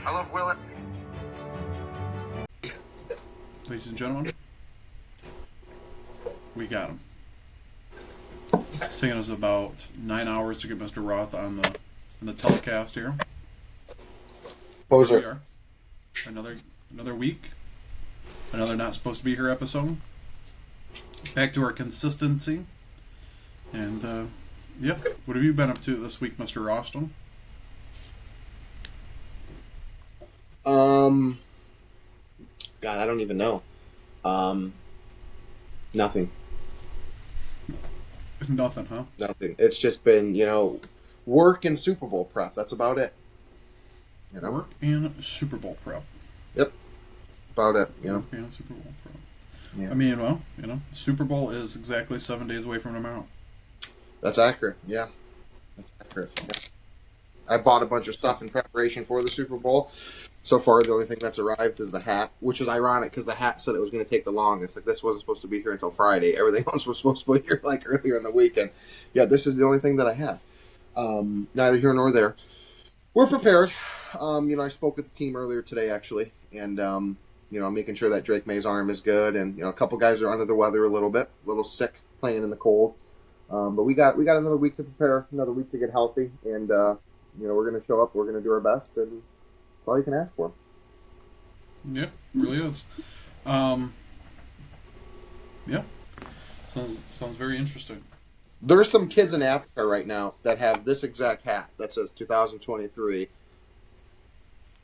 I love Willet. Ladies and gentlemen, we got him. It's taking us about 9 hours to get Mr. Roth on the telecast here. Here we Poser. are. Another week. Another not supposed to be here episode. Back to our consistency. And yeah, what have you been up to this week, Mr. Roston? God, I don't even know. Nothing. Nothing, huh? Nothing. It's just been, work and Super Bowl prep. That's about it. Work and Super Bowl prep. Yep. About it, Work and Super Bowl prep. Yeah. I mean, well, Super Bowl is exactly 7 days away from tomorrow. That's accurate. Yeah. That's accurate. Yeah. I bought a bunch of stuff in preparation for the Super Bowl. So far, the only thing that's arrived is the hat, which is ironic because the hat said it was going to take the longest. Like, this wasn't supposed to be here until Friday. Everything else was supposed to be here, like, earlier in the weekend. Yeah, this is the only thing that I have. Neither here nor there. We're prepared. I spoke with the team earlier today, actually, and, making sure that Drake May's arm is good. And, a couple guys are under the weather a little bit, a little sick, playing in the cold. But we got another week to prepare, another week to get healthy, and, we're going to show up, we're going to do our best, and that's all you can ask for. Yeah, it really is. Yeah, sounds very interesting. There's some kids in Africa right now that have this exact hat that says 2023,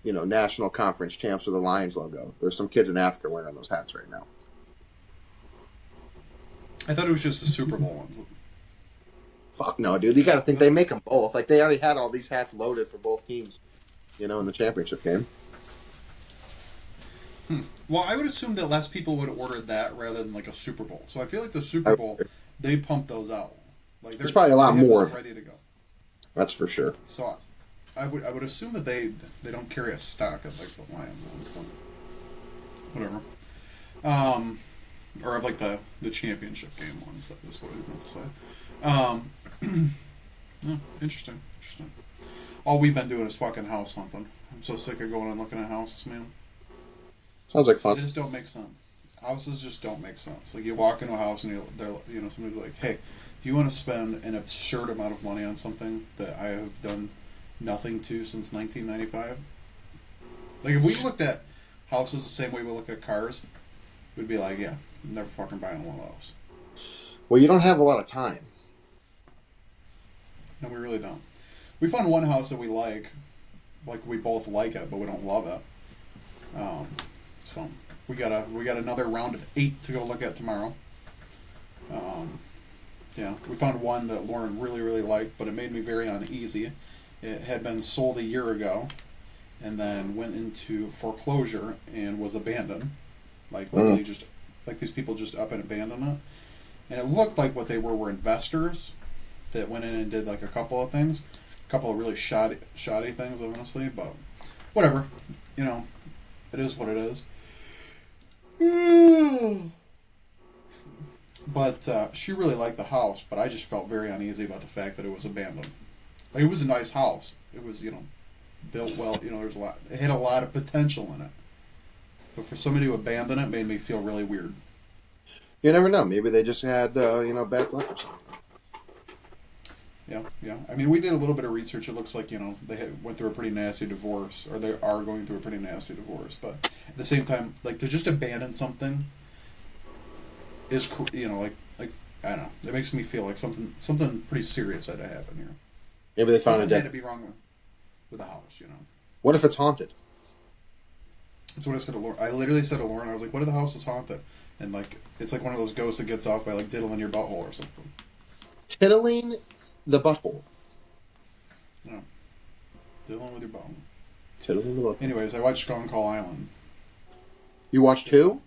National Conference Champs with the Lions logo. There's some kids in Africa wearing those hats right now. I thought it was just the Super Bowl ones. Fuck no, dude. You got to think they make them both. Like, they already had all these hats loaded for both teams, in the championship game. Well, I would assume that less people would order that rather than like a Super Bowl. So I feel like the Super Bowl, they pump those out. Like, there's probably a lot more ready to go. That's for sure. So I would assume that they don't carry a stock of like the Lions ones, but whatever. Or of like the championship game ones. That is what I meant to say. Yeah, interesting. All we've been doing is fucking house hunting. I'm so sick of going and looking at houses, man. Sounds like fun. They just don't make sense. Houses just don't make sense. Like, you walk into a house and somebody's like, "Hey, do you want to spend an absurd amount of money on something that I have done nothing to since 1995?" Like, if we looked at houses the same way we look at cars, we'd be like, "Yeah, I'm never fucking buying one of those." Well, you don't have a lot of time. No, we really don't. We found one house that we like we both like it, but we don't love it. So we got another round of 8 to go look at tomorrow. Yeah, we found one that Lauren really, really liked, but it made me very uneasy. It had been sold a year ago, and then went into foreclosure and was abandoned. Like, literally just, like, these people just up and abandoned it. And it looked like what they were investors that went in and did, like, a couple of things. A couple of really shoddy things, honestly, but whatever. It is what it is. But she really liked the house, but I just felt very uneasy about the fact that it was abandoned. Like, it was a nice house. It was, built well. There's a lot. It had a lot of potential in it. But for somebody to abandon it made me feel really weird. You never know. Maybe they just had, bad luck or something. Yeah. I mean, we did a little bit of research. It looks like, they went through a pretty nasty divorce, or they are going through a pretty nasty divorce. But at the same time, like, to just abandon something is, like I don't know. It makes me feel like something pretty serious had to happen here. Maybe they found something had to be wrong with the house, What if it's haunted? That's what I said to Lauren. I literally said to Lauren, I was like, what if the house is haunted? And, like, it's like one of those ghosts that gets off by, like, diddling your butthole or something. Tiddling the butthole. No. Diddling with your butthole. Tiddling the butthole. Anyways, I watched Gone Call Island. You watched who?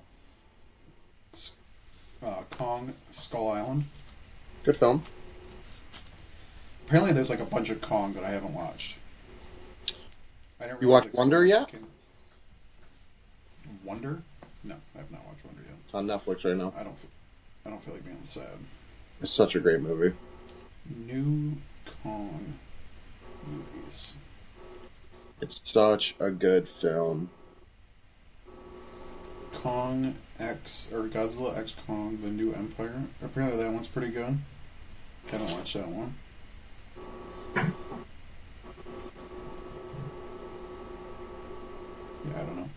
Kong Skull Island. Good film. Apparently there's, like, a bunch of Kong that I haven't watched. You watched Wonder yet? Wonder? No, I have not watched Wonder yet. It's on Netflix right now. I don't feel like being sad. It's such a great movie. New Kong movies. It's such a good film. Kong X or Godzilla X Kong: The New Empire. Apparently that one's pretty good. Haven't watched that one. Yeah, I don't know.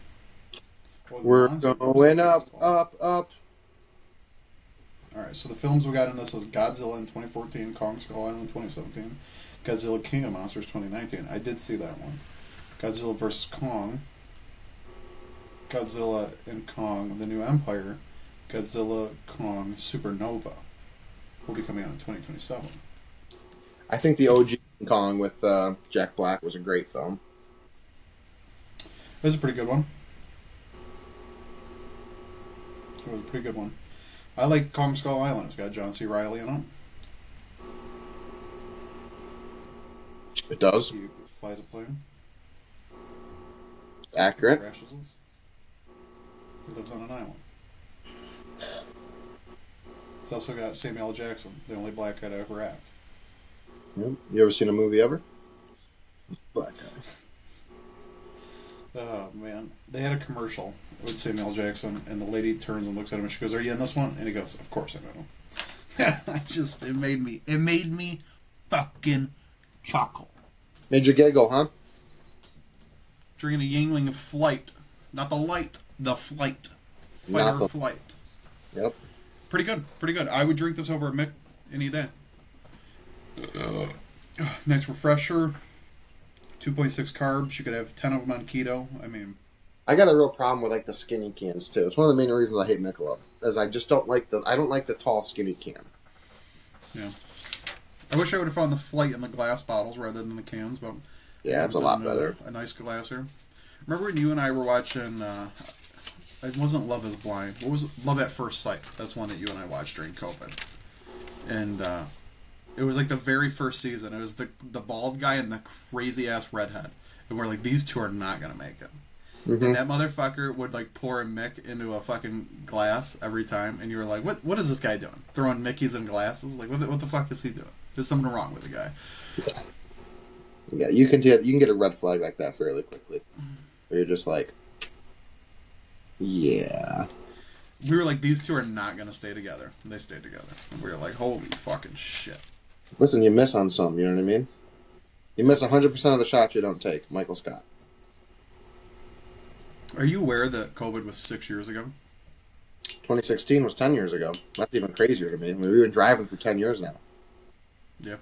Well, We're Monsters is going what it's up, called. up, up. All right, so the films we got in this is Godzilla in 2014, Kong Skull Island 2017, Godzilla King of Monsters 2019. I did see that one. Godzilla vs Kong, Godzilla and Kong: The New Empire, Godzilla Kong Supernova will be coming out in 2027. I think the OG King Kong with Jack Black was a great film. That's a pretty good one. It was a pretty good one. I like Kong Skull Island. It's got John C. Riley in it. It does. He flies a plane, Accurate. crashes it. He lives on an island. It's also got Samuel L. Jackson, the only black guy to ever act. Yep. You ever seen a movie ever? Black guy. Oh man, they had a commercial with Samuel L. Jackson, and the lady turns and looks at him, and she goes, "Are you in this one?" And he goes, "Of course I'm in him." It made me fucking chuckle. Made you giggle, huh? During a Yingling flight, not the light, the flight, fight Not or the. flight. Yep. Pretty good, pretty good. I would drink this over a Mick any day. Nice refresher. 2.6 carbs. You could have 10 of them on keto. I mean, I got a real problem with like the skinny cans too. It's one of the main reasons I hate Michelob, is I just don't like the. I don't like the tall skinny cans. yeah. I wish I would have found the flight in the glass bottles rather than the cans, but Yeah, it's a lot better. a nice glass here. Remember when you and I were watching? It wasn't Love Is Blind. What was it? Love at First Sight? That's one that you and I watched during COVID, and it was like the very first season. It was the bald guy and the crazy ass redhead, and we're like, these two are not gonna make it. And Hmm. that motherfucker would like pour a Mick into a fucking glass every time, and you were like, what is this guy doing? Throwing Mickeys in glasses? Like, what the fuck is he doing? There's something wrong with the guy. Yeah, you can get a red flag like that fairly quickly. Where you're just like, yeah. We were like, these two are not gonna stay together. And they stayed together. And we were like, holy fucking shit. Listen, you miss on some. You know what I mean? You miss 100% of the shots you don't take. Michael Scott. Are you aware that COVID was 6 years ago? 2016 was 10 years ago. That's even crazier to me. I mean, we've been driving for 10 years now. Yep.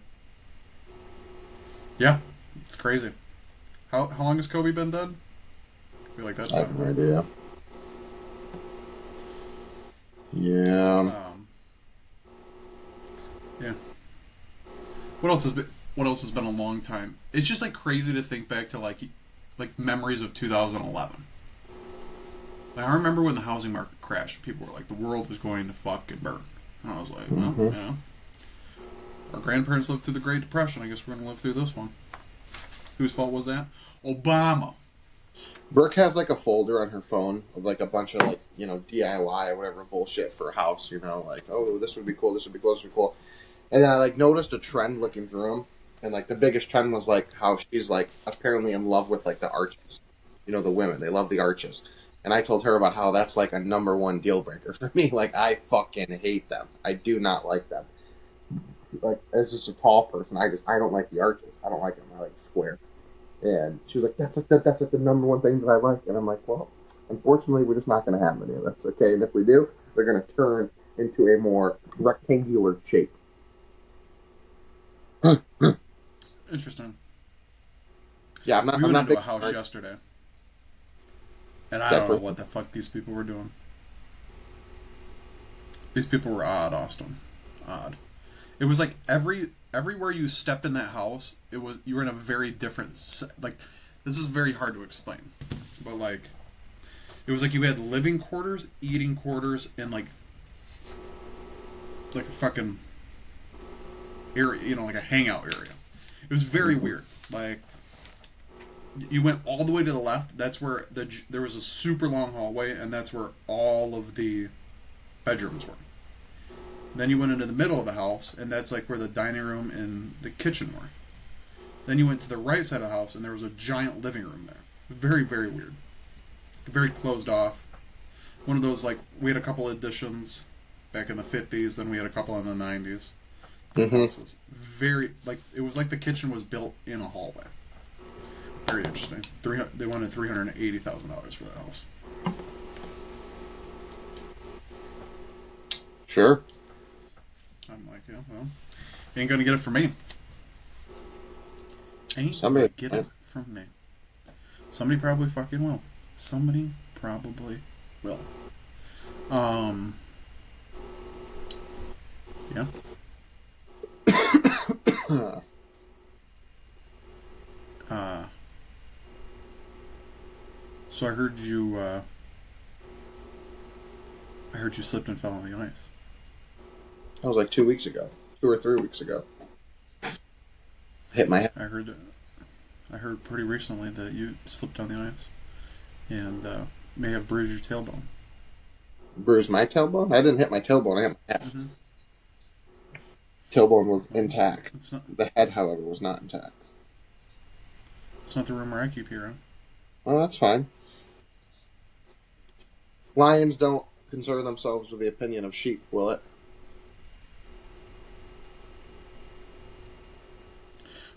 Yeah, it's crazy. How long has Kobe been dead? I feel like that's I been. have no idea. Yeah. Um, yeah. What else has been? What else has been a long time? It's just like crazy to think back to like memories of 2011. Like, I remember when the housing market crashed. People were like, the world was going to fucking burn. And I was like, well, Hmm. yeah. Our grandparents lived through the Great Depression. I guess we're gonna live through this one. Whose fault was that? Obama. Brooke has like a folder on her phone of like a bunch of like, DIY or whatever bullshit for a house, like, oh, this would be cool, this would be cool, this would be cool. And then I like noticed a trend looking through them. And like the biggest trend was like how she's like apparently in love with like the arches. The women, they love the arches. And I told her about how that's like a number one deal breaker for me. Like I fucking hate them. I do not like them. Like as just a tall person, I don't like the arches. I don't like them. I like square. And she was like, that's like the number one thing that I like. And I'm like, well, unfortunately, we're just not going to have any of this, okay? And if we do, they're going to turn into a more rectangular shape. Interesting. Yeah, I'm not. We I'm went not into big. a house yesterday, and I That don't know person. what the fuck these people were doing. These people were odd, Austin. Odd. It was like everywhere you stepped in that house, you were in a very different like. This is very hard to explain, but like, it was like you had living quarters, eating quarters, and like a fucking area, like a hangout area. It was very Mm-hmm. weird. Like, you went all the way to the left. That's where there was a super long hallway, and that's where all of the bedrooms were. Then you went into the middle of the house, and that's like where the dining room and the kitchen were. Then you went to the right side of the house, and there was a giant living room there. Very, very weird. Very closed off. One of those, like, we had a couple additions back in the 50s, then we had a couple in the 90s. Mm-hmm. Houses. Very, like, it was like the kitchen was built in a hallway. Very interesting. They wanted $380,000 for that house. Sure. I'm like, yeah, well, ain't gonna get it from me. Ain't Somebody. gonna get it from me. Somebody probably fucking will. Somebody probably will. Um, yeah. Uh, so I heard you. I heard you slipped and fell on the ice. That was like 2 weeks ago, 2 or 3 weeks ago. Hit my head. I heard. I heard pretty recently that you slipped on the ice and may have bruised your tailbone. Bruised my tailbone. I didn't hit my tailbone. I hit my head. Mm-hmm. Tailbone was intact. It's not. The head, however, was not intact. It's not the rumor I keep hearing. Well, that's fine. Lions don't concern themselves with the opinion of sheep, will it?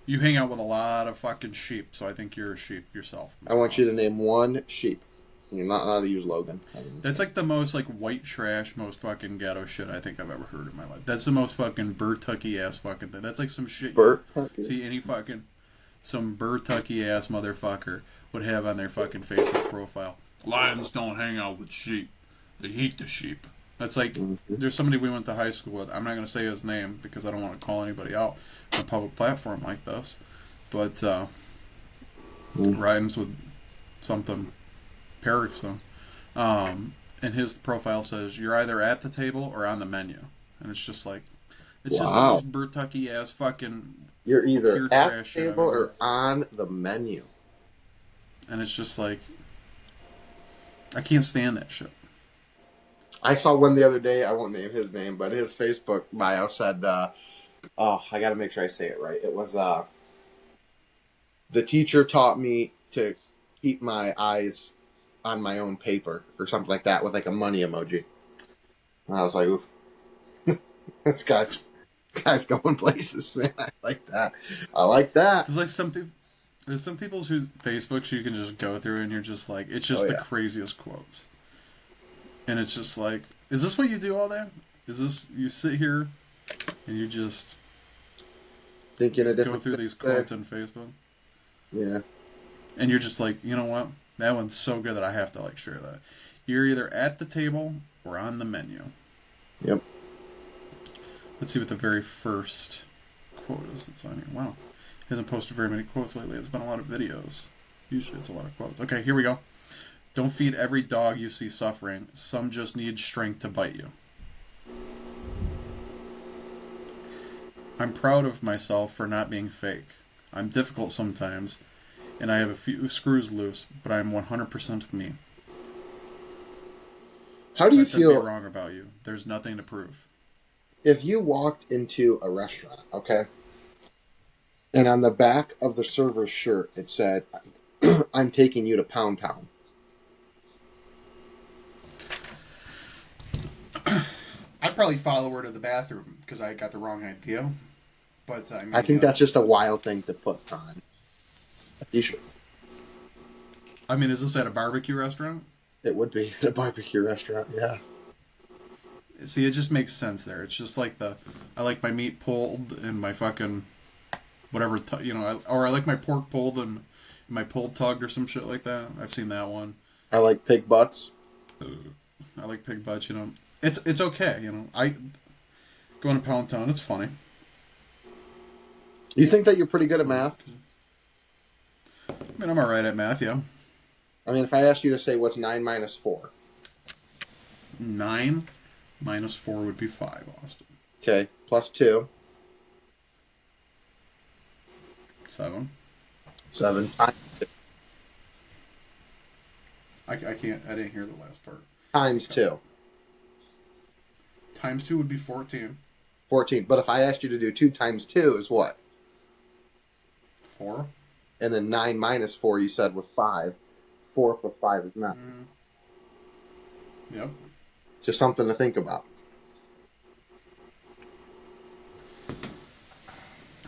You hang out with a lot of fucking sheep, so I think you're a sheep yourself. I want you to name one sheep. You're not allowed to use Logan. That's like the most like white trash, most fucking ghetto shit I think I've ever heard in my life. That's the most fucking Burtucky ass fucking thing. That's like some shit Burt. you see any fucking some Burtucky ass motherfucker would have on their fucking Facebook profile. Lions don't hang out with sheep. They eat the sheep. That's like there's somebody we went to high school with. I'm not gonna say his name because I don't want to call anybody out on a public platform like this. But rhymes with something Perickson. And his profile says you're either at the table or on the menu, and it's just like it's just the most Burtucky ass fucking. You're either at the table or on the menu, and it's just like I can't stand that shit. I saw one the other day. I won't name his name, but his Facebook bio said, "Oh, I got to make sure I say it right." It was, "The teacher taught me to keep my eyes on my own paper," or something like that, with like a money emoji. And I was like, "Oof, this guy's going places, man." I like that. I like that. It's like some people. There's some people's whose Facebooks you can just go through and you're just like, it's just the craziest quotes. And it's just like, is this what you do all day? Is this, you sit here and you just thinking a different go through these quotes on Facebook? Yeah. And you're just like, you know what? That one's so good that I have to like share that. You're either at the table or on the menu. Yep. Let's see what the very first quote is that's on here. Wow. He hasn't posted very many quotes lately. It's been a lot of videos. Usually it's a lot of quotes. Okay, here we go. Don't feed every dog you see suffering. Some just need strength to bite you. I'm proud of myself for not being fake. I'm difficult sometimes, and I have a few screws loose, but I'm 100% me. How do you I could feel be wrong about you? There's nothing to prove. if you walked into a restaurant, okay, and on the back of the server's shirt it said, "I'm taking you to Pound Town"? I'd probably follow her to the bathroom because I got the wrong idea. But I mean, I think that's just a wild thing to put on a t-shirt. I mean, is this at a barbecue restaurant? It would be at a barbecue restaurant, yeah. See, it just makes sense there. It's just like I like my meat pulled and my fucking whatever, or I like my pork pulled and my pulled tugged or some shit like that. I've seen that one. I like pig butts. I like pig butts. It's okay. I going to Pound Town. It's funny. You think that you're pretty good at math? I mean, I'm alright at math, yeah. I mean, if I asked you to say what's 9 minus 4? 9 minus 4 would be 5, Austin. Okay, plus 2. 7. 7. I can't. I didn't hear the last part. Times 2. Times 2 would be 14. 14. But if I asked you to do 2 times 2 is what? 4. And then 9 minus 4 you said was 5. 4 plus 5 is 9. Mm. Yep. Just something to think about.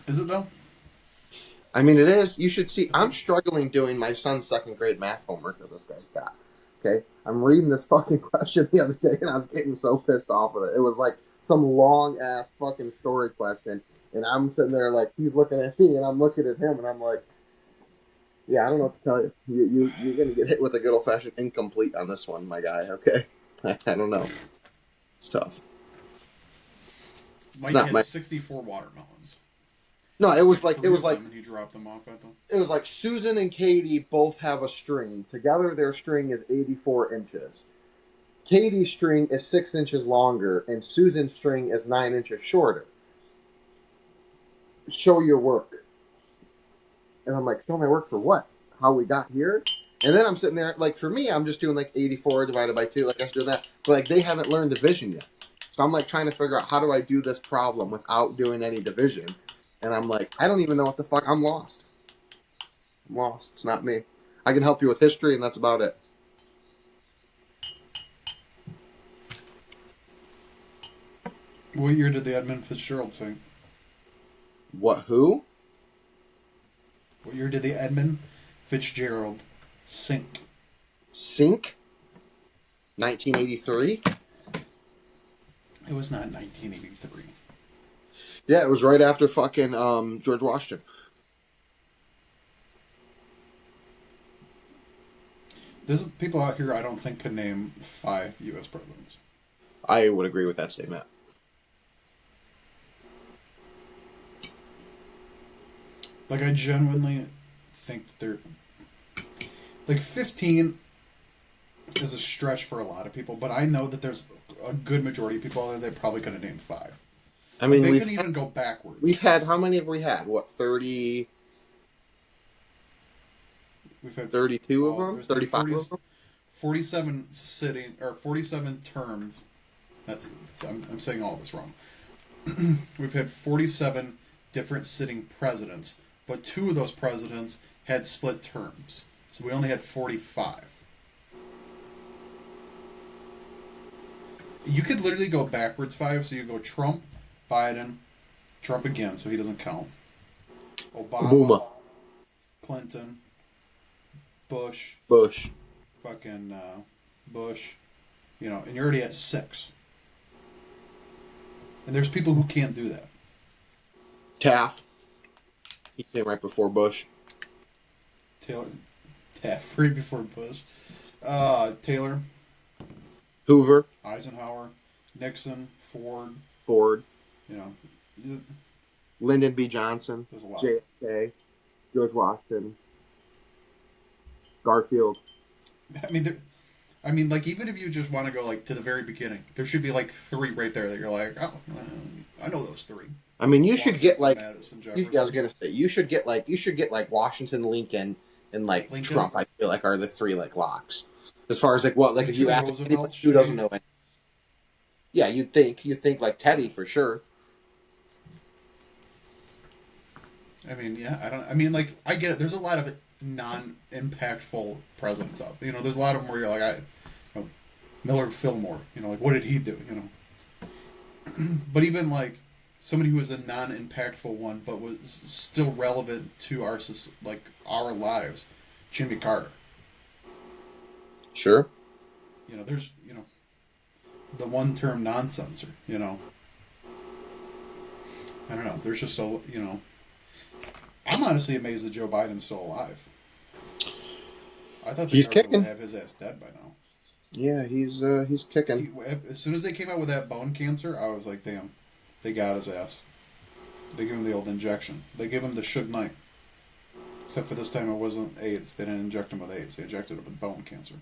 Is it though? I mean, it is. You should see. I I'm think struggling doing my son's second grade math homework that this guy's got. Okay, I'm reading this fucking question the other day, and I was getting so pissed off with it. It was like some long ass fucking story question, and I'm sitting there like he's looking at me, and I'm looking at him, and I'm like, yeah, I don't know what to tell you. You're gonna get hit with a good old fashioned incomplete on this one, my guy. Okay, I don't know. It's tough. It's Mike not had my. 64 watermelons. No, it He was took like it three was of like them and he dropped them off at them. it was like Susan and Katie both have a string. Together, their string is 84 inches. Katie's string is 6 inches longer, and Susan's string is 9 inches shorter. Show your work. And I'm like, show my work for what? How we got here? And then I'm sitting there, like, for me, I'm just doing like 84 divided by 2, like I was doing that. But like, they haven't learned division yet. So I'm like trying to figure out how do I do this problem without doing any division. And I'm like, I don't even know what the fuck. I'm lost. I'm lost. It's not me. I can help you with history, and that's about it. What year did the Edmund Fitzgerald sing? What, who? What year did the Edmund Fitzgerald sink? Sink? 1983? It was not 1983. Yeah, it was right after fucking George Washington. There's people out here I don't think can name 5 U.S. presidents. I would agree with that statement. Like, I genuinely think that they're... Like, 15 is a stretch for a lot of people, but I know that there's a good majority of people out there that probably could have named 5. I mean, Like, they we've couldn't even go backwards. we've had how many have we had? What 30? We've had 32 of well, them? there's 35 40, of them? 47 sitting or 47 terms. I'm saying all this wrong. We've had 47 different sitting presidents, but 2 of those presidents had split terms. So we only had 45. You could literally go backwards 5, so you go Trump, Biden, Trump again, so he doesn't count. Obama, Obama, Clinton, Bush, Bush, fucking Bush, and you're already at 6. And there's people who can't do that. Taft. He came right before Bush. Taylor, Taft, right before Bush. Taylor, Hoover, Eisenhower, Nixon, Ford. Ford, You know, Lyndon B. Johnson, there's a lot. JFK, George Washington, Garfield. I mean, like, even if you just want to go like to the very beginning, there should be like 3 right there that you're like, oh, I know those 3. I mean, you should get like. Madison, I Jefferson. was gonna say you should get like Washington, Lincoln, and like Lincoln? Trump. I feel like are the 3 like locks. As far as like what like if you ask Roosevelt, anybody who doesn't know it, yeah, you'd think like Teddy for sure. I mean, yeah, I mean, like, I get it. There's a lot of non-impactful presidents out. There's a lot of them where you're like, Miller Fillmore. Like, what did he do? But even like somebody who was a non-impactful one, but was still relevant to our lives, Jimmy Carter. Sure. There's the one-term nonsenser. I don't know. There's just I'm honestly amazed that Joe Biden's still alive. I thought He's they were going kicking. to have his ass dead by now. Yeah, he's kicking. As soon as they came out with that bone cancer, I was like, damn, they got his ass. They give him the old injection. They give him the Suge Knight. Except for this time it wasn't AIDS. They didn't inject him with AIDS. They injected him with bone cancer.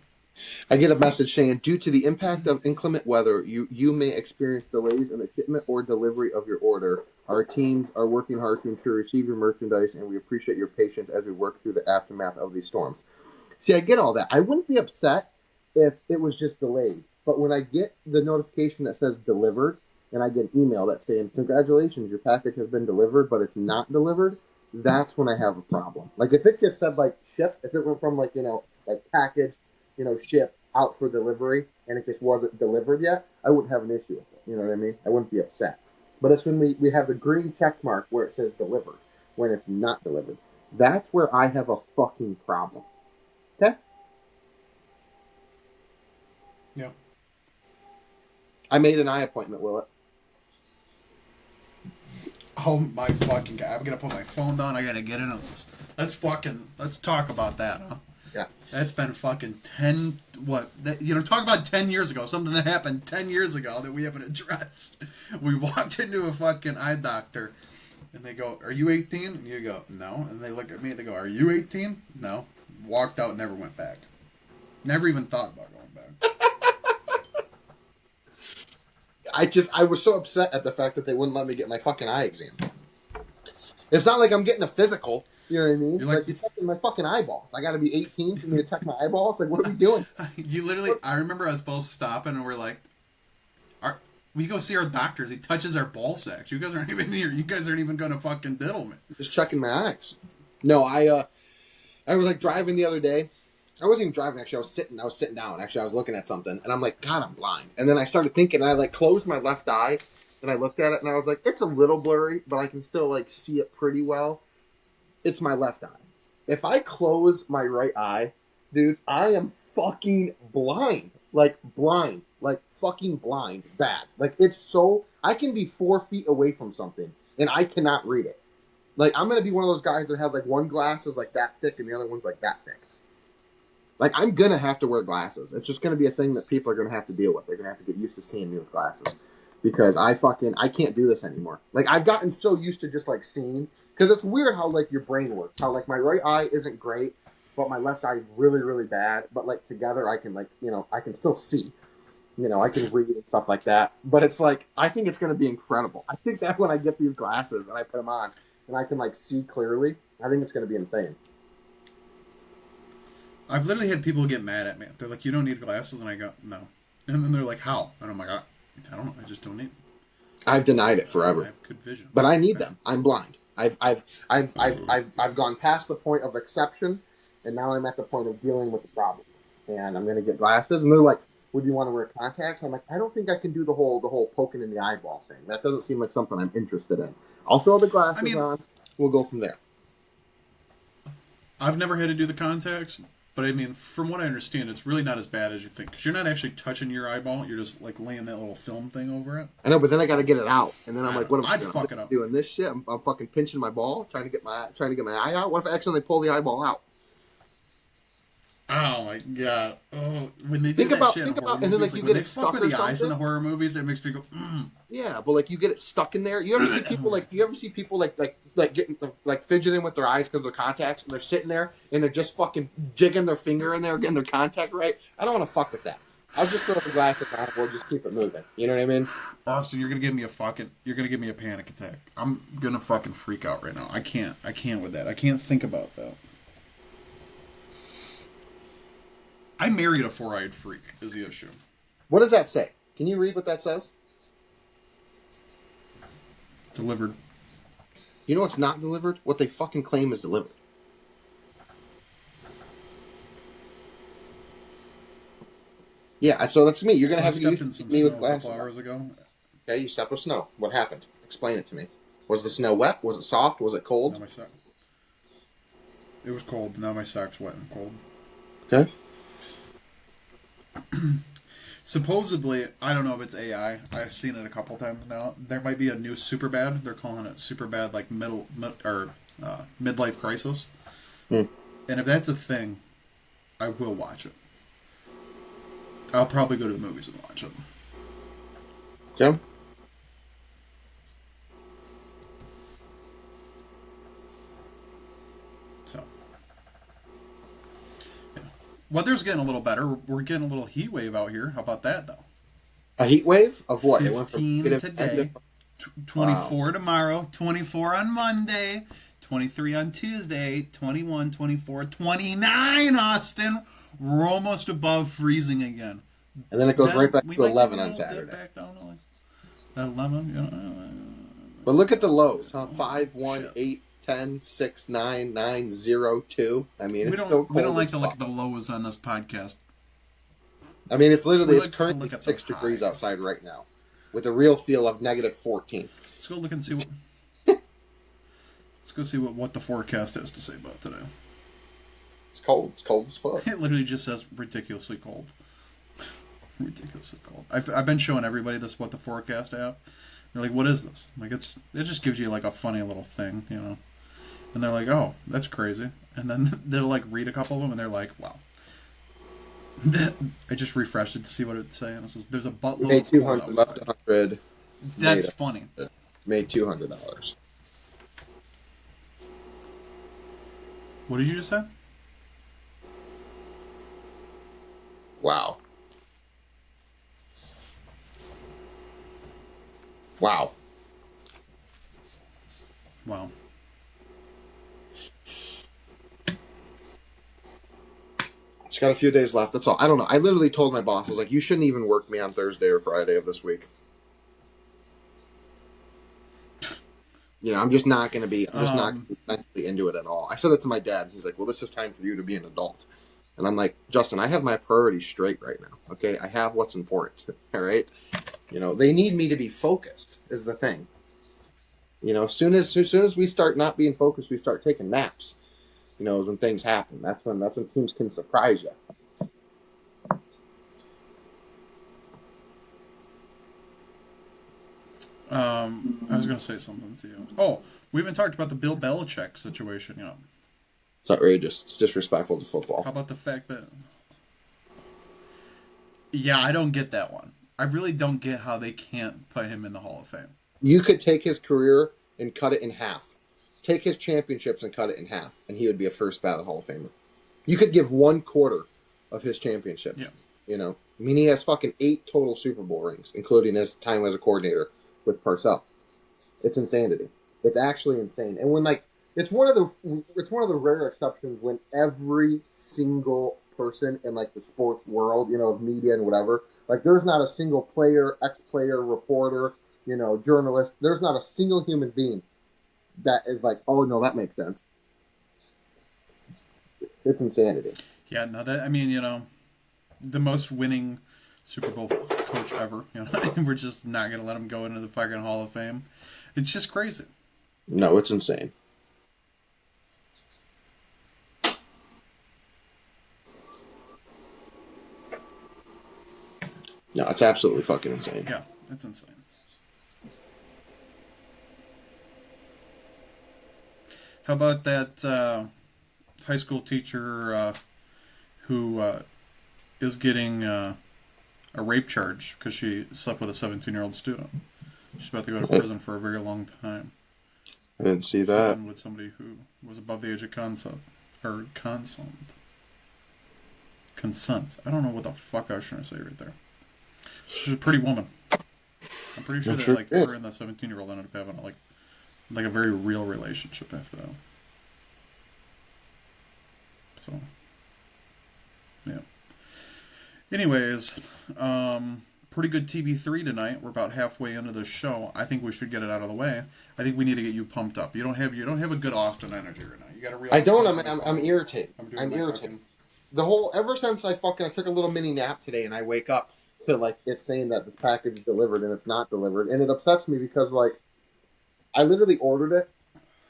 I get a message saying, due to the impact of inclement weather, you may experience delays in the shipment or delivery of your order. Our teams are working hard to ensure you receive your merchandise, and we appreciate your patience as we work through the aftermath of these storms. See, I get all that. I wouldn't be upset if it was just delayed. But when I get the notification that says delivered, and I get an email that's saying, congratulations, your package has been delivered, but it's not delivered, that's when I have a problem. Like if it just said like ship, if it went from like like package, ship out for delivery, and it just wasn't delivered yet, I wouldn't have an issue with it. You know what I mean? I wouldn't be upset. But it's when we have the green check mark where it says delivered when it's not delivered. That's where I have a fucking problem. Okay? Yeah. I made an eye appointment, Will it? Oh my fucking god! I'm gonna put my phone down. I gotta get into this. Let's talk about that, huh? Yeah. That's been fucking 10. What? Talk about 10 years ago. Something that happened 10 years ago that we haven't addressed. We walked into a fucking eye doctor, and they go, "Are you 18?" And you go, "No." And they look at me. And they go, "Are you 18?" No. Walked out. Never went back. Never even thought about going back. I was so upset at the fact that they wouldn't let me get my fucking eye exam. It's not like I'm getting a physical. You know what I mean? You're checking my fucking eyeballs. I got to be 18 for me to check my eyeballs. Like, what are we doing? You literally. I remember us both stopping, and we're like, we go see our doctors. He touches our ball sacks. You guys aren't even here. You guys aren't even gonna fucking diddle me. Just checking my eyes. No, I was like driving the other day. I wasn't even driving actually. I was sitting down. Actually, I was looking at something, and I'm like, God, I'm blind. And then I started thinking, and I like closed my left eye, and I looked at it, and I was like, it's a little blurry, but I can still like see it pretty well. It's my left eye. If I close my right eye, dude, I am fucking blind. Like blind. Like fucking blind. Bad. Like it's so I can be 4 feet away from something and I cannot read it. Like I'm gonna be one of those guys that have like one glass is like that thick and the other one's like that thick. Like I'm gonna have to wear glasses. It's just gonna be a thing that people are gonna have to deal with. They're gonna have to get used to seeing me with glasses. Because I can't do this anymore. Like I've gotten so used to just like seeing because it's weird how like your brain works. How like my right eye isn't great, but my left eye is really, really bad. But like together I can like, I can still see. I can read and stuff like that. But it's like I think it's gonna be incredible. I think that when I get these glasses and I put them on and I can like see clearly, I think it's gonna be insane. I've literally had people get mad at me. They're like, "You don't need glasses," and I go, "No." And then they're like, "How?" And I'm like, "I don't know. I just don't need them. I've denied it I forever. have good vision." But I need them. I'm blind. I've gone past the point of exception, and now I'm at the point of dealing with the problem. And I'm gonna get glasses, and they're like, "Would you want to wear contacts?" I'm like, "I don't think I can do the whole poking in the eyeball thing. That doesn't seem like something I'm interested in. I'll throw the I glasses mean, on. We'll go from there." I've never had to do the contacts, but I mean, from what I understand, it's really not as bad as you think because you're not actually touching your eyeball. You're just like laying that little film thing over it. I know, but then I got to get it out, and then I'm like, "What am I I'd doing? fuck it up. Doing this shit? I'm fucking pinching my ball, trying to get my eye out. What if I accidentally pull the eyeball out?" Oh my god! Oh, when they do that shit in horror and then movies, like you when get they it fuck stuck with or the eyes in something. the horror movies, that makes me go. Yeah, but like you get it stuck in there. You ever see people like getting like fidgeting with their eyes because they're contacts and they're sitting there and they're just fucking jigging their finger in there getting their contact right. I don't want to fuck with that. I'll just throw the glasses on. We'll just keep it moving. You know what I mean? Austin, you're gonna give me a panic attack. I'm gonna fucking freak out right now. I can't with that. I can't think about that. I married a four-eyed freak. Is the issue? What does that say? Can you read what that says? Delivered. You know what's not delivered? What they fucking claim is delivered. Yeah, so that's me. You're gonna So I have to stepped use in some me with snow a glasses couple on. hours ago. Okay, you stepped with snow. What happened? Explain it to me. Was the snow wet? Was it soft? Was it cold? Now it was cold. Now my sock's wet and cold. Okay. Supposedly, I don't know if it's AI. I've seen it a couple times now. There might be a new Superbad. They're calling it Superbad, like midlife crisis. Hmm. And if that's a thing, I will watch it. I'll probably go to the movies and watch it. Okay. So, yeah. Weather's getting a little better. We're getting a little heat wave out here. How about that, though? A heat wave of what? 15 today, 24 Wow. tomorrow, 24 on Monday, 23 on Tuesday, 21, 24, 29, Austin. We're almost above freezing again. And then it goes right Then back we to might 11 take a on little dip Saturday. back down to like 11. But look at the lows, huh? 5, 1, Shit. 8, 10-6-9-9-0-2. I mean, it's still cold. We don't like as to look fuck. at the lows on this podcast. I mean, it's We like to currently look at the 6 degrees highs. outside right now, with a real feel of -14. Let's go look and see what. Let's go see what the forecast has to say about today. It's cold. It's cold as fuck. It literally just says ridiculously cold. Ridiculously cold. I've been showing everybody this what the forecast app. They're like, "What is this?" Like it just gives you like a funny little thing, you know. And they're like, "Oh, that's crazy." And then they'll like read a couple of them, and they're like, "Wow." I just refreshed it to see what it's saying. It says there's a buttload Made of cold 200, left outside. 100. That's funny. Made $200. What did you just say? Wow. Wow. Wow. It's got a few days left. That's all. I don't know. I literally told my boss, I was like, you shouldn't even work me on Thursday or Friday of this week. You know, I'm just not going to be mentally into it at all. I said that to my dad. He's like, well, this is time for you to be an adult. And I'm like, Justin, I have my priorities straight right now. Okay. I have what's important. All right. You know, they need me to be focused is the thing. You know, as soon as we start not being focused, we start taking naps. You know, is when things happen. That's when teams can surprise you. I was going to say something to you. Oh, we haven't talked about the Bill Belichick situation, you know. It's outrageous. It's disrespectful to football. How about the fact that... Yeah, I don't get that one. I really don't get how they can't put him in the Hall of Fame. You could take his career and cut it in half. Take his championships and cut it in half, and he would be a first ballot Hall of Famer. You could give 1/4 of his championships. Yeah. You know, I mean, he has fucking 8 total Super Bowl rings, including his time as a coordinator with Parcells. It's insanity. It's actually insane. And when it's one of the rare exceptions when every single person in like the sports world, you know, of media and whatever, like there's not a single player, ex-player, reporter, you know, journalist. There's not a single human being that is like, oh no, that makes sense. It's insanity. Yeah, no, I mean, you know, the most winning Super Bowl coach ever, you know, and we're just not going to let him go into the fucking Hall of Fame. It's just crazy. No, it's insane. No, it's absolutely fucking insane. Yeah, it's insane. How about that high school teacher who is getting a rape charge because she slept with a 17-year-old student? She's about to go to prison for a very long time. I didn't see that. With somebody who was above the age of consent. Consent. I don't know what the fuck I was trying to say right there. She's a pretty woman. I'm pretty sure that like her and the 17-year-old ended up having like a very real relationship after that. So, yeah. Anyways, pretty good TB3 tonight. We're about halfway into the show. I think we should get it out of the way. I think we need to get you pumped up. You don't have a good Austin energy right now. You got to realize. I don't. I'm irritated. I'm irritated. Fucking... Ever since I took a little mini nap today and I wake up to like it's saying that this package is delivered and it's not delivered, and it upsets me because like I literally ordered it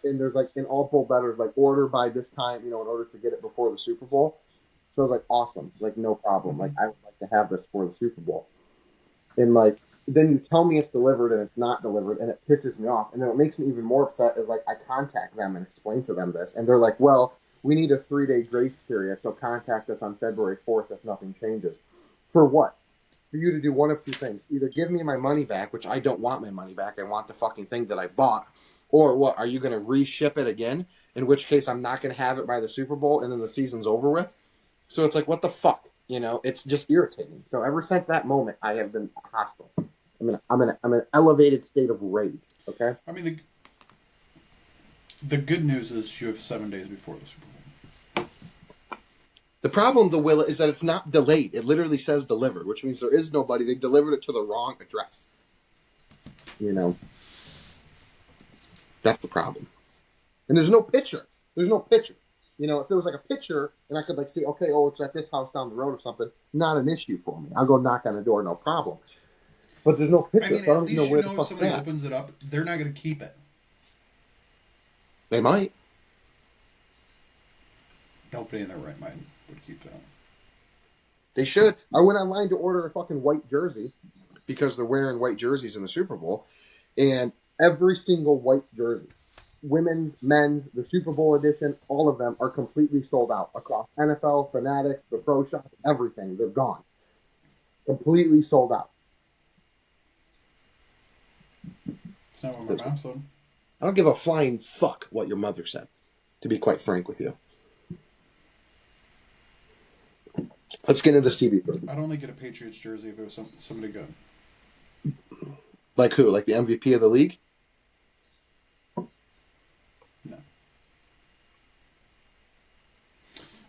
and there's like in all bold letters like order by this time, you know, in order to get it before the Super Bowl. So I was like, awesome, like no problem. Like I would like to have this for the Super Bowl. And like then you tell me it's delivered and it's not delivered and it pisses me off. And then what makes me even more upset is like I contact them and explain to them this and they're like, well, we need a 3-day grace period, so contact us on February 4th if nothing changes. For what? For you to do one of two things. Either give me my money back, which I don't want my money back. I want the fucking thing that I bought. Or what? Are you going to reship it again? In which case I'm not going to have it by the Super Bowl and then the season's over with. So it's like, what the fuck? You know, it's just irritating. So ever since that moment, I have been hostile. I'm in an elevated state of rage. Okay. I mean, the good news is you have 7 days before the Super Bowl. The problem, the Willa, is that it's not delayed. It literally says delivered, which means there is nobody. They delivered it to the wrong address. You know, that's the problem. And there's no picture. There's no picture. You know, if there was like a picture and I could like see, okay, oh, it's at this house down the road or something, not an issue for me. I'll go knock on the door, no problem. But there's no I picture, mean, so I at don't even know least you where the know if fuck it's somebody at. opens it up, they're not going to keep it. They might. Nobody in their right mind would keep that. They should. I went online to order a fucking white jersey because they're wearing white jerseys in the Super Bowl, and every single white jersey, women's, men's, the Super Bowl edition, all of them are completely sold out across NFL, Fanatics, the Pro Shop, everything. They're gone. Completely sold out. It's not what my mom said. I don't give a flying fuck what your mother said, to be quite frank with you. Let's get into this TV first. I'd only get a Patriots jersey if it was somebody good. Like who? Like the MVP of the league? No.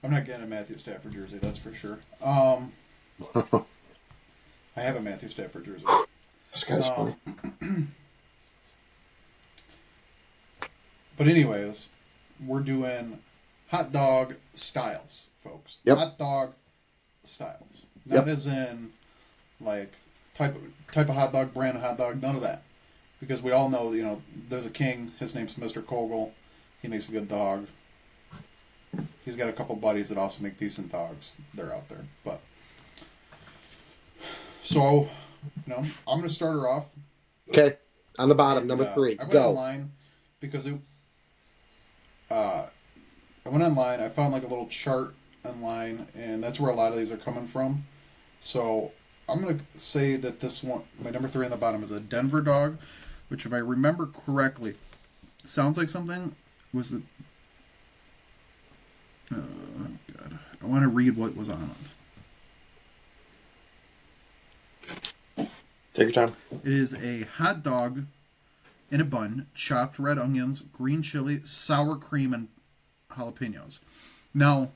I'm not getting a Matthew Stafford jersey, that's for sure. I have a Matthew Stafford jersey. This guy's funny. But anyways, we're doing hot dog styles, folks. Yep. Hot dog styles. Not as in like type of hot dog, brand of hot dog, none of that. Because we all know, you know, there's a king, his name's Mr. Kogel. He makes a good dog. He's got a couple buddies that also make decent dogs. They're out there. But so, you know, I'm gonna start her off. Okay. On the bottom, number 3. I went Go. online because I went online. I found like a little chart online, and that's where a lot of these are coming from. So I'm gonna say that this one, my number 3 on the bottom, is a Denver dog, which, if I remember correctly, sounds like something. Was it? Oh God! I want to read what was on it. Take your time. It is a hot dog in a bun, chopped red onions, green chili, sour cream, and jalapenos. Now,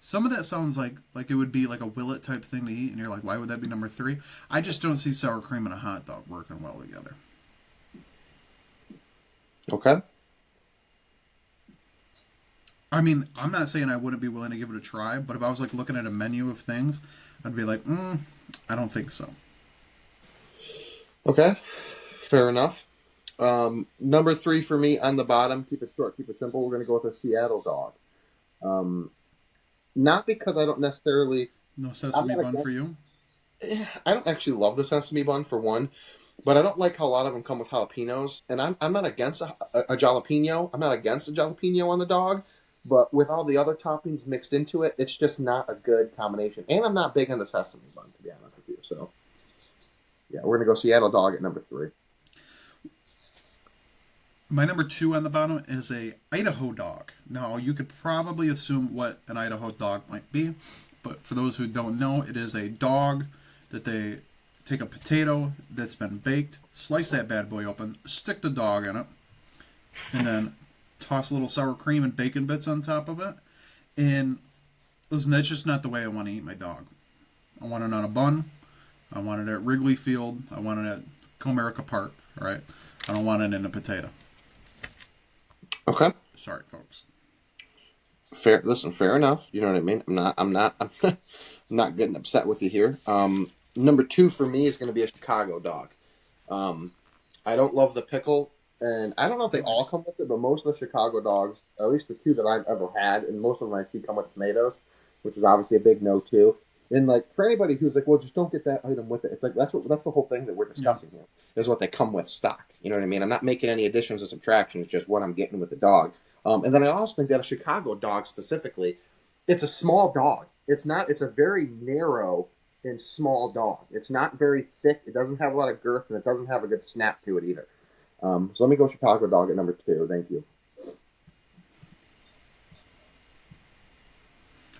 some of that sounds like it would be like a Willet type thing to eat, and you're like, why would that be number 3? I just don't see sour cream and a hot dog working well together. Okay. I mean, I'm not saying I wouldn't be willing to give it a try, but if I was like looking at a menu of things, I'd be like, I don't think so. Okay. Fair enough. Number 3 for me on the bottom. Keep it short, keep it simple. We're going to go with a Seattle dog. Not because I don't necessarily... No sesame bun for you? I don't actually love the sesame bun, for one. But I don't like how a lot of them come with jalapenos. And I'm not against a jalapeno. I'm not against a jalapeno on the dog. But with all the other toppings mixed into it, it's just not a good combination. And I'm not big on the sesame bun, to be honest with you. So, yeah, we're going to go Seattle dog at number 3. My number 2 on the bottom is a Idaho dog. Now, you could probably assume what an Idaho dog might be. But for those who don't know, it is a dog that they take a potato that's been baked, slice that bad boy open, stick the dog in it, and then toss a little sour cream and bacon bits on top of it. And listen, that's just not the way I want to eat my dog. I want it on a bun. I want it at Wrigley Field. I want it at Comerica Park. All right. I don't want it in a potato. Okay. Sorry, folks. Fair. Listen, fair enough. You know what I mean. I'm not getting upset with you here. Number 2 for me is going to be a Chicago dog. I don't love the pickle, and I don't know if they all come with it, but most of the Chicago dogs, at least the 2 that I've ever had, and most of them I see come with tomatoes, which is obviously a big no too. And like for anybody who's like, well, just don't get that item with it. It's like that's the whole thing that we're discussing here is what they come with stock. You know what I mean? I'm not making any additions or subtractions, just what I'm getting with the dog. And then I also think that a Chicago dog specifically, it's a small dog. It's a very narrow and small dog. It's not very thick. It doesn't have a lot of girth, and it doesn't have a good snap to it either. So let me go Chicago dog at number 2. Thank you.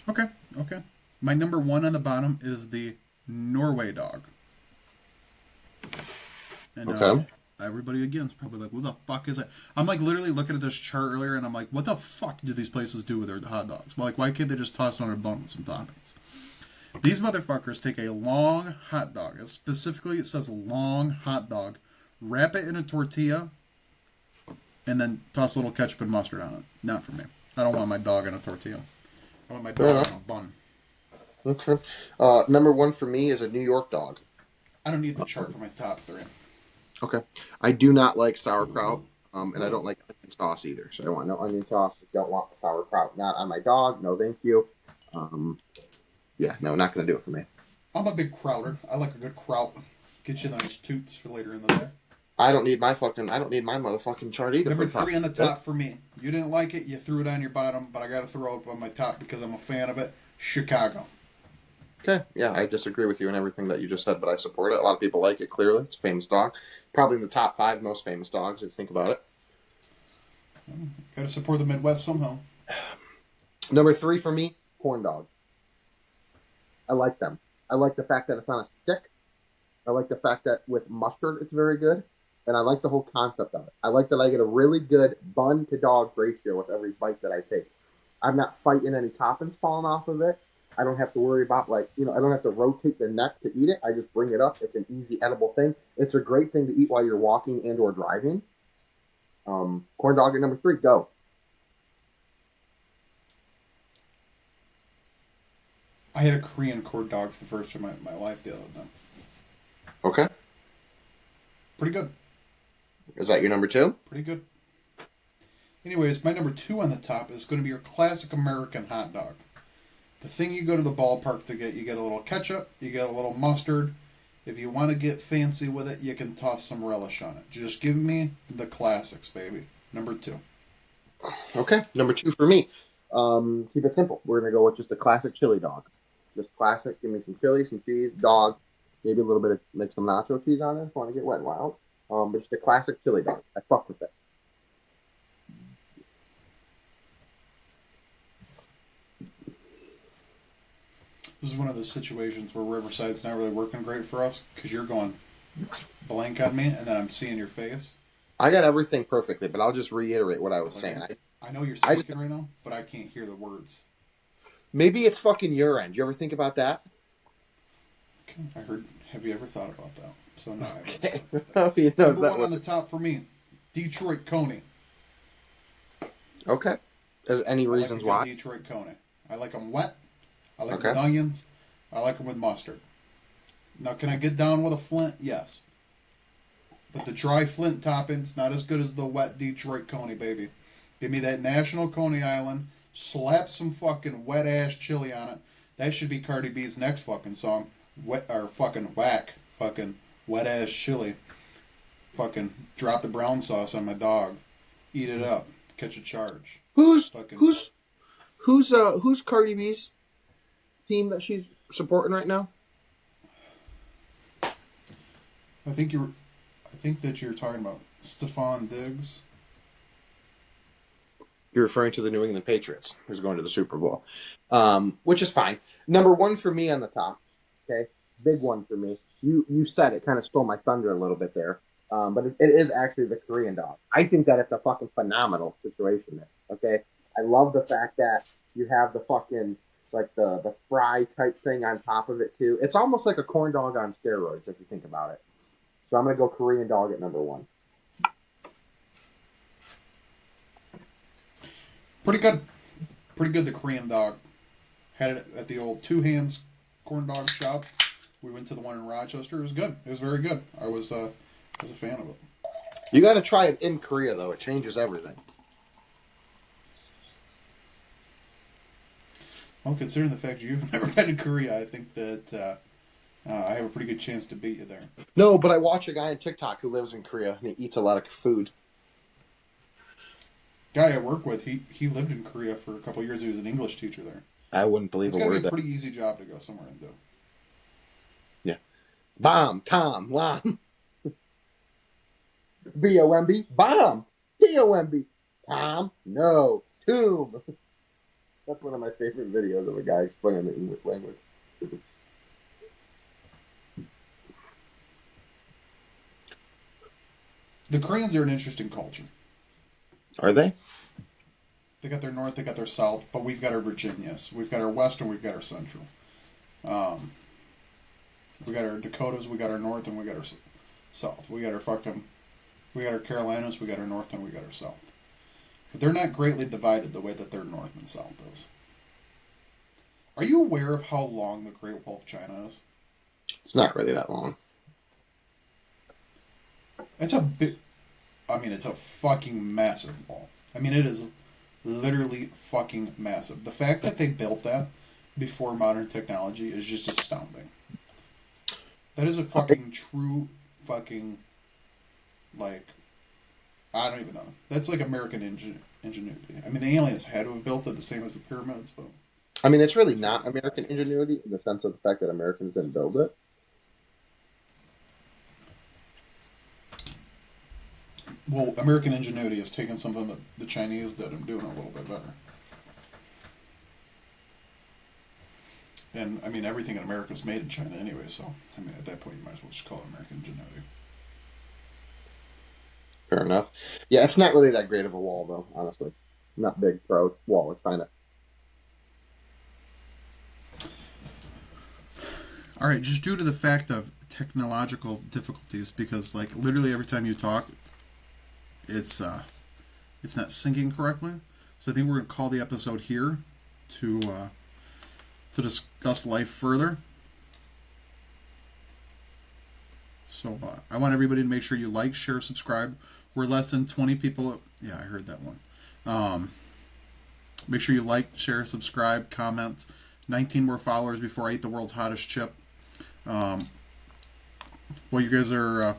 Okay. My number 1 on the bottom is the Norway dog. And, okay. Everybody again is probably like, what the fuck is that? I'm like literally looking at this chart earlier, and I'm like, what the fuck do these places do with their hot dogs? Well, like, why can't they just toss it on a bun with some toppings? These motherfuckers take a long hot dog. Specifically, it says long hot dog. Wrap it in a tortilla. and then toss a little ketchup and mustard on it. Not for me. I don't want my dog on a tortilla. I want my Fair dog enough. on a bun. Okay. Number one for me is a New York dog. I don't need the chart for my top three. Okay. I do not like sauerkraut, and I Really? don't like onion sauce either. So I want no onion sauce. I don't want the sauerkraut. Not on my dog. No, thank you. Um, yeah, no, not going to do it for me. I'm a big crowder. I like a good kraut. Get you those toots for later in the day. I don't need my motherfucking chart either Number for the top. three on the top for me. You didn't like it, you threw it on your bottom, but I got to throw it on my top because I'm a fan of it. Chicago. Okay, yeah, I disagree with you in everything that you just said, but I support it. A lot of people like it, clearly. It's a famous dog. Probably in the top five most famous dogs, if you think about it. Got to support the Midwest somehow. Number three for me, corn dog. I like them. I like the fact that it's on a stick. I like the fact that with mustard, it's very good. And I like the whole concept of it. I like that I get a really good bun to dog ratio with every bite that I take. I'm not fighting any toppings falling off of it. I don't have to worry about I don't have to rotate the neck to eat it. I just bring it up. It's an easy edible thing. It's a great thing to eat while you're walking and or driving. Corn dog at number three, go. I had a Korean corn dog for the first time in my life the other day. Okay. Pretty good. Is that your number two? Pretty good. Anyways, my number two on the top is going to be your classic American hot dog. The thing you go to the ballpark to get, you get a little ketchup, you get a little mustard. If you want to get fancy with it, you can toss some relish on it. Just give me the classics, baby. Number two. Okay. Number two for me. Keep it simple. We're gonna go with just a classic chili dog. Just classic. Give me some chili, some cheese, dog, maybe a little bit of like some nacho cheese on it if you want to get wet and wild. But just a classic chili dog. I fuck with it. This is one of those situations where Riverside's not really working great for us because you're going blank on me and then I'm seeing your face. I got everything perfectly, but I'll just reiterate what I was saying. Like, I know you're I just, speaking right now, but I can't hear the words. maybe it's fucking your end. You ever think about that? Okay, I heard. Have you ever thought about that? So now I have Okay. thought about that. Number that one what? on the top for me, Detroit Coney. Okay. Is any I like a reasons good why? Detroit Coney. I like them wet. I like them Okay. with onions. I like them with mustard. Now, can I get down with a Flint? Yes. But the dry Flint toppings, not as good as the wet Detroit Coney, baby. Give me that National Coney Island. Slap some fucking wet ass chili on it. That should be Cardi B's next fucking song. Wet or fucking whack. Fucking wet ass chili. Fucking drop the brown sauce on my dog. Eat it up. Catch a charge. Who's Fucking. who's who's Cardi B's team that she's supporting right now? I think you're. I think that you're talking about Stephon Diggs. You're referring to the New England Patriots, who's going to the Super Bowl, which is fine. Number one for me on the top. Okay, big one for me. You said it, kind of stole my thunder a little bit there, but it is actually the Korean dog. I think that it's a fucking phenomenal situation there. Okay, I love the fact that you have the fucking like the fry type thing on top of it too. It's almost like a corn dog on steroids if you think about it. So I'm gonna go Korean dog at number one. Pretty good. Pretty good, the Korean dog. Had it at the old Two Hands corn dog shop. We went to the one in Rochester. It was good. It was very good. I was a fan of it. You got to try it in Korea though; it changes everything. Well, considering the fact you've never been to Korea, I think that I have a pretty good chance to beat you there. No, but I watch a guy on TikTok who lives in Korea and he eats a lot of food. Guy I work with, he lived in Korea for a couple of years. He was an English teacher there. I wouldn't believe It's a got to word be a that. pretty easy job to go somewhere and do. Yeah. Bomb, Tom, Lom. B-O-M-B, bomb. T-O-M-B, Tom, no, tomb. That's one of my favorite videos of a guy explaining the English language. The Koreans are an interesting culture. Are they? They got their north, they got their south, but we've got our Virginias. We've got our west and we've got our central. Um, we got our Dakotas, we got our north, and we got our south. We got our fucking We got our Carolinas, we got our North, and we got our South. But they're not greatly divided the way that their North and South is. Are you aware of how long the Great Wall of China is? It's not really that long. It's a bit. I mean, it's a fucking massive wall. I mean, it is literally fucking massive. The fact that they built that before modern technology is just astounding. That is a fucking true fucking, like, I don't even know. That's like American ingenuity. I mean, the aliens had to have built it the same as the pyramids, but I mean, it's really not American ingenuity in the sense of the fact that Americans didn't build it. well, American ingenuity has taken something that the Chinese did and doing it a little bit better. And I mean, everything in America is made in China anyway, so I mean, at that point, you might as well just call it American ingenuity. Fair enough. Yeah, it's not really that great of a wall, though. Honestly, not big pro wall. It's kind of. All right, just due to the fact of technological difficulties, because like literally every time you talk, it's it's not syncing correctly. So I think we're gonna call the episode here to discuss life further. So I want everybody to make sure you like, share, subscribe. We're less than 20 people. Yeah, I heard that one. Make sure you like, share, subscribe, comment. 19 more followers before I eat the world's hottest chip. While you guys are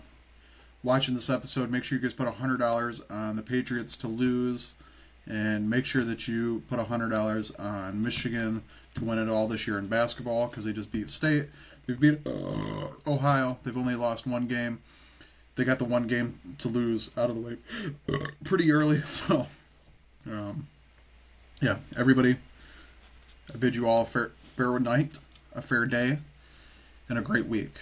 watching this episode, make sure you guys put $100 on the Patriots to lose, and make sure that you put $100 on Michigan to win it all this year in basketball, because they just beat State. They've beat Ohio. They've only lost one game. They got the one game to lose out of the way pretty early. So, yeah, everybody, I bid you all a fair night, a fair day, and a great week.